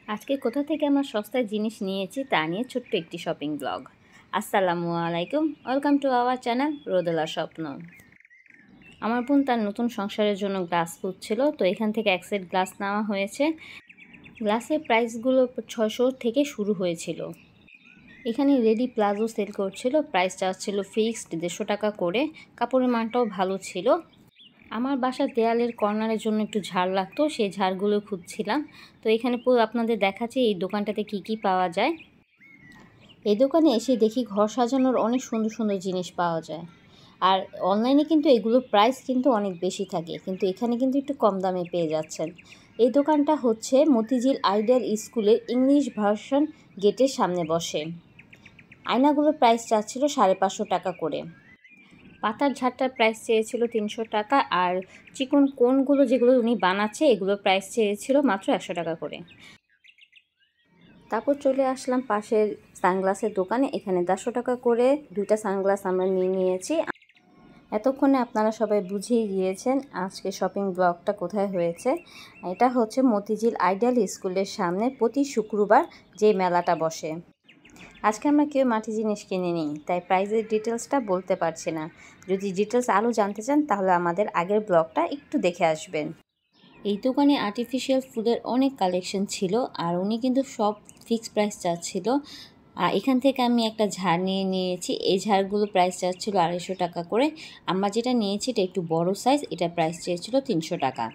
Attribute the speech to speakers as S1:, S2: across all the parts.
S1: আজকে কোথা থেকে আমার সস্তায় জিনিস নিয়েছি তা নিয়ে ছোট্ট একটি শপিং ব্লগ। আসসালামু আলাইকুম, ওয়েলকাম টু আওয়ার চ্যানেল রোদেলা স্বপ্ন। আমার বোন তার নতুন সংসারের জন্য গ্লাস খুঁজছিল, তো এখান থেকে এক সেট গ্লাস নেওয়া হয়েছে। গ্লাসের প্রাইসগুলো 600 থেকে শুরু হয়েছিল। এখানে রেডি প্লাজো সেল করছিল, প্রাইস চার্জ ছিল ফিক্সড 150 টাকা করে। কাপড়ের মানটাও ভালো ছিল। আমার বাসার দেয়ালের কর্নারের জন্য একটু ঝাড় লাগতো, সেই ঝাড়গুলো খুঁজছিলাম। তো এখানে পুরো আপনাদের দেখাচ্ছি এই দোকানটাতে কি কি পাওয়া যায়। এই দোকানে এসে দেখি ঘর সাজানোর অনেক সুন্দর সুন্দর জিনিস পাওয়া যায়। আর অনলাইনে কিন্তু এগুলোর প্রাইস কিন্তু অনেক বেশি থাকে, কিন্তু এখানে কিন্তু একটু কম দামে পেয়ে যাচ্ছেন। এই দোকানটা হচ্ছে মতিঝিল আইডিয়াল স্কুলের ইংলিশ ভার্সন গেটের সামনে বসে। আয়নাগুলোর প্রাইস চাচ্ছিল 550 টাকা করে। পাতার ঝাড়টার প্রাইস চেয়েছিল 300 টাকা, আর চিকন কোনগুলো যেগুলো উনি বানাচ্ছে এগুলোর প্রাইস চেয়েছিল মাত্র 100 টাকা করে। তারপর চলে আসলাম পাশের সানগ্লাসের দোকানে। এখানে 150 টাকা করে দুইটা সানগ্লাস আমরা নিয়ে নিয়েছি। এতক্ষণে আপনারা সবাই বুঝেই গিয়েছেন আজকে শপিং ব্লগটা কোথায় হয়েছে। এটা হচ্ছে মতিঝিল আইডিয়াল স্কুলের সামনে প্রতি শুক্রবার যে মেলাটা বসে। আজকে আমরা কেউ মাটি জিনিস কিনে নিই, তাই প্রাইসের ডিটেলসটা বলতে পারছি না। যদি ডিটেলস আরও জানতে চান তাহলে আমাদের আগের ব্লগটা একটু দেখে আসবেন। এই দোকানে আর্টিফিশিয়াল ফুলের অনেক কালেকশন ছিল, আর উনি কিন্তু সব ফিক্সড প্রাইস চাচ্ছিল। আর এখান থেকে আমি একটা ঝাড় নিয়ে নিয়েছি। এই ঝাড়গুলো প্রাইস চাচ্ছিল 250 টাকা করে। আমরা যেটা নিয়েছি এটা একটু বড় সাইজ, এটা প্রাইস চেয়েছিল 300 টাকা।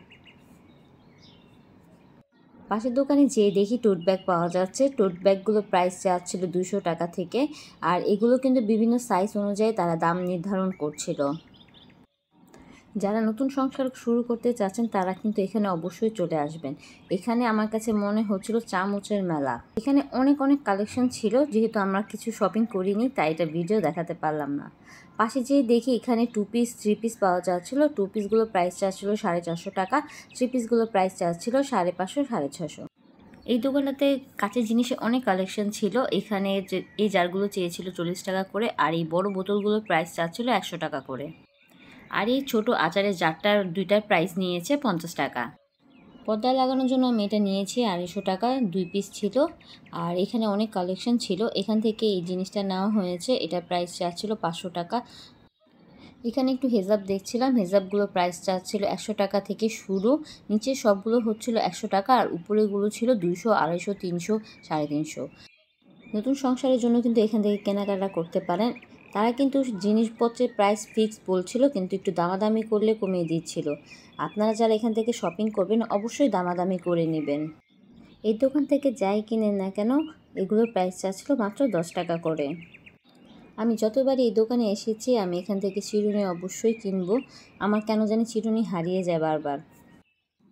S1: পাশের দোকানে যেয়ে দেখি টোট ব্যাগ পাওয়া যাচ্ছে। টোট ব্যাগগুলো প্রাইস চাচ্ছিল 200 টাকা থেকে। আর এগুলো কিন্তু বিভিন্ন সাইজ অনুযায়ী তারা দাম নির্ধারণ করছিল। যারা নতুন সংসার শুরু করতে চাচ্ছেন তারা কিন্তু এখানে অবশ্যই চলে আসবেন। এখানে আমার কাছে মনে হচ্ছিল চামচের মেলা। এখানে অনেক অনেক কালেকশন ছিল, যেহেতু আমরা কিছু শপিং করিনি তাই এটা ভিডিও দেখাতে পারলাম না। পাশে যেয়ে দেখি এখানে 2 পিস 3 পিস পাওয়া যাচ্ছিলো। 2 পিসগুলো প্রাইস চাচ্ছিল 450 টাকা, 3 পিসগুলো প্রাইস চাচ্ছিল 550 650। এই দোকানটাতে কাঁচের জিনিসে অনেক কালেকশন ছিল। এখানে যে এই জারগুলো চেয়েছিল 40 টাকা করে, আর এই বড় বোতলগুলোর প্রাইস চাচ্ছিল 100 টাকা করে। আর এই ছোটো আচারের জারটার দুইটার প্রাইস নিয়েছে 50 টাকা। পর্দায় লাগানোর জন্য আমি এটা নিয়েছি 250 টাকা, 2 পিস ছিল। আর এখানে অনেক কালেকশন ছিল, এখান থেকে এই জিনিসটা নেওয়া হয়েছে। এটা প্রাইস চাচ্ছিল 500 টাকা। এখানে একটু হেজাব দেখছিলাম, হেজাবগুলো প্রাইস চাচ্ছিল 100 টাকা থেকে শুরু। নিচে সবগুলো হচ্ছিল 100 টাকা, আর উপরেগুলো ছিল 200 250 300 350। নতুন সংসারের জন্য কিন্তু এখান থেকে কেনাকাটা করতে পারেন। তারা কিন্তু জিনিসপত্রের প্রাইস ফিক্স বলছিল, কিন্তু একটু দামাদামি করলে কমিয়ে দিচ্ছিল। আপনারা যারা এখান থেকে শপিং করবেন অবশ্যই দামাদামি করে নেবেন। এই দোকান থেকে যাই কিনেন না কেন এগুলোর প্রাইস চাচ্ছিল মাত্র 10 টাকা করে। আমি যতবারই এই দোকানে এসেছি আমি এখান থেকে চিরুনি অবশ্যই কিনবো। আমার কেন জানি চিরুনি হারিয়ে যায় বারবার।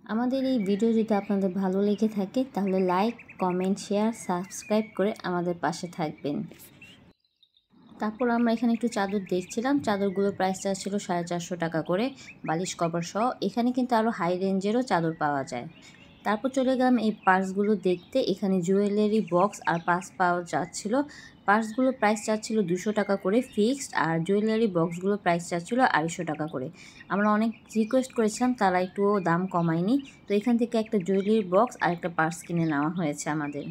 S1: আমাদের এই ভিডিও যদি আপনাদের ভালো লেগে থাকে তাহলে লাইক, কমেন্ট, শেয়ার, সাবস্ক্রাইব করে আমাদের পাশে থাকবেন। তারপর আমরা এখানে একটু চাদর দেখছিলাম। চাদরগুলোর প্রাইস ছিল 450 টাকা করে, বালিশ কভার সহ। এখানে কিন্তু আরও হাই রেঞ্জেরও চাদর পাওয়া যায়। তারপর চলে গেলাম এই পার্সগুলো দেখতে। এখানে জুয়েলারি বক্স আর পার্স পাওয়া যাচ্ছিল। পার্সগুলো প্রাইস চাচ্ছিল 200 টাকা করে ফিক্সড, আর জুয়েলারি বক্সগুলো প্রাইস চাচ্ছিল 250 টাকা করে। আমরা অনেক রিকোয়েস্ট করেছিলাম, তারা একটুও দাম কমায়নি। তো এখান থেকে একটা জুয়েলারি বক্স আর একটা পার্স কিনে নেওয়া হয়েছে আমাদের।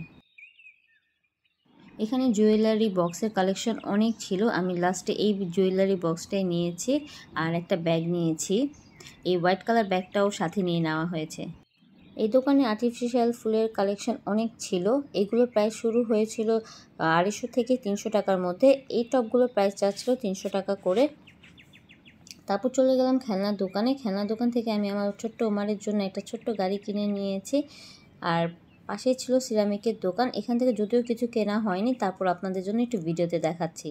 S1: এখানে জুয়েলারি বক্সের কালেকশন অনেক ছিল। আমি লাস্টে এই জুয়েলারি বক্সটাই নিয়েছি, আর একটা ব্যাগ নিয়েছি। এই হোয়াইট কালার ব্যাগটাও সাথে নিয়ে নেওয়া হয়েছে। এই দোকানে আর্টিফিশিয়াল ফুলের কালেকশন অনেক ছিল। এগুলোর প্রাইস শুরু হয়েছিল 250 থেকে 300 টাকার মধ্যে। এই টপগুলোর প্রাইস চাচ্ছিল 300 টাকা করে। তারপর চলে গেলাম খেলনার দোকানে। খেলনার দোকান থেকে আমি আমার ছোট্ট ওমারের জন্য একটা ছোট্ট গাড়ি কিনে নিয়েছি। আর পাশেই ছিল সিরামিকের দোকান। এখান থেকে যদিও কিছু কেনা হয়নি, তারপর আপনাদের জন্য একটু ভিডিওতে দেখাচ্ছি।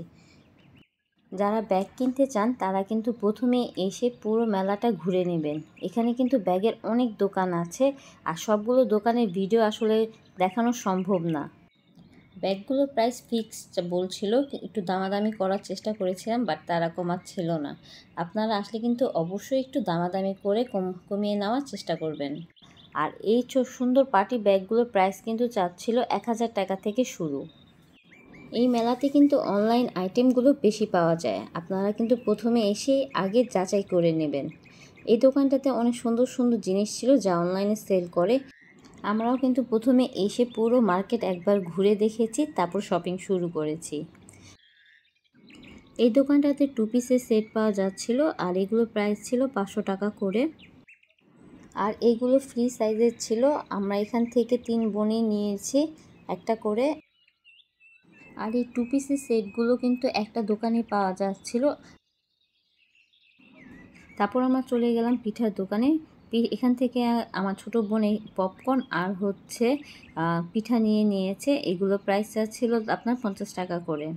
S1: যারা ব্যাগ কিনতে চান তারা কিন্তু প্রথমে এসে পুরো মেলাটা ঘুরে নেবেন। এখানে কিন্তু ব্যাগের অনেক দোকান আছে, আর সবগুলো দোকানের ভিডিও আসলে দেখানো সম্ভব না। ব্যাগগুলোর প্রাইস ফিক্সড বলছিল, একটু দামাদামি করার চেষ্টা করেছিলাম বাট তারা কমাচ্ছিল না। আপনারা আসলে কিন্তু অবশ্যই একটু দামাদামি করে কমিয়ে নেওয়ার চেষ্টা করবেন। আর এই সুন্দর পার্টি ব্যাগগুলোর প্রাইস কিন্তু চাচ্ছিল 1000 টাকা থেকে শুরু। এই মেলাতে কিন্তু অনলাইন আইটেমগুলো বেশি পাওয়া যায়। আপনারা কিন্তু প্রথমে এসে আগে যাচাই করে নেবেন। এই দোকানটাতে অনেক সুন্দর সুন্দর জিনিস ছিল যা অনলাইনে সেল করে। আমরাও কিন্তু প্রথমে এসে পুরো মার্কেট একবার ঘুরে দেখেছি, তারপর শপিং শুরু করেছি। এই দোকানটাতে 2 পিসের সেট পাওয়া যাচ্ছিল, আর এগুলোর প্রাইস ছিল 500 টাকা করে। আর এইগুলো ফ্রি সাইজের ছিল। আমরা এখান থেকে 3 বোনই নিয়েছি একটা করে। আর এই 2 পিসের সেটগুলো কিন্তু একটা দোকানে পাওয়া যাচ্ছিল। তারপর আমরা চলে গেলাম পিঠার দোকানে। এখান থেকে আমার ছোটো বোন এই পপকর্ন আর হচ্ছে পিঠা নিয়ে নিয়েছে। এগুলো প্রাইস ছিল আপনার 50 টাকা করে।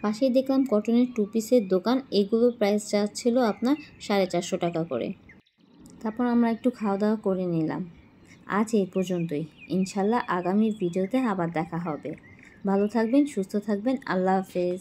S1: পাশেই দেখলাম কটনের 2 পিসের দোকান, এগুলোর প্রাইস ছিল আপনার 450 টাকা করে। তারপর আমরা একটু খাওয়া দাওয়া করে নিলাম। আজ এই পর্যন্তই। ইনশাল্লাহ আগামী ভিডিওতে আবার দেখা হবে। ভালো থাকবেন, সুস্থ থাকবেন। আল্লাহ হাফেজ।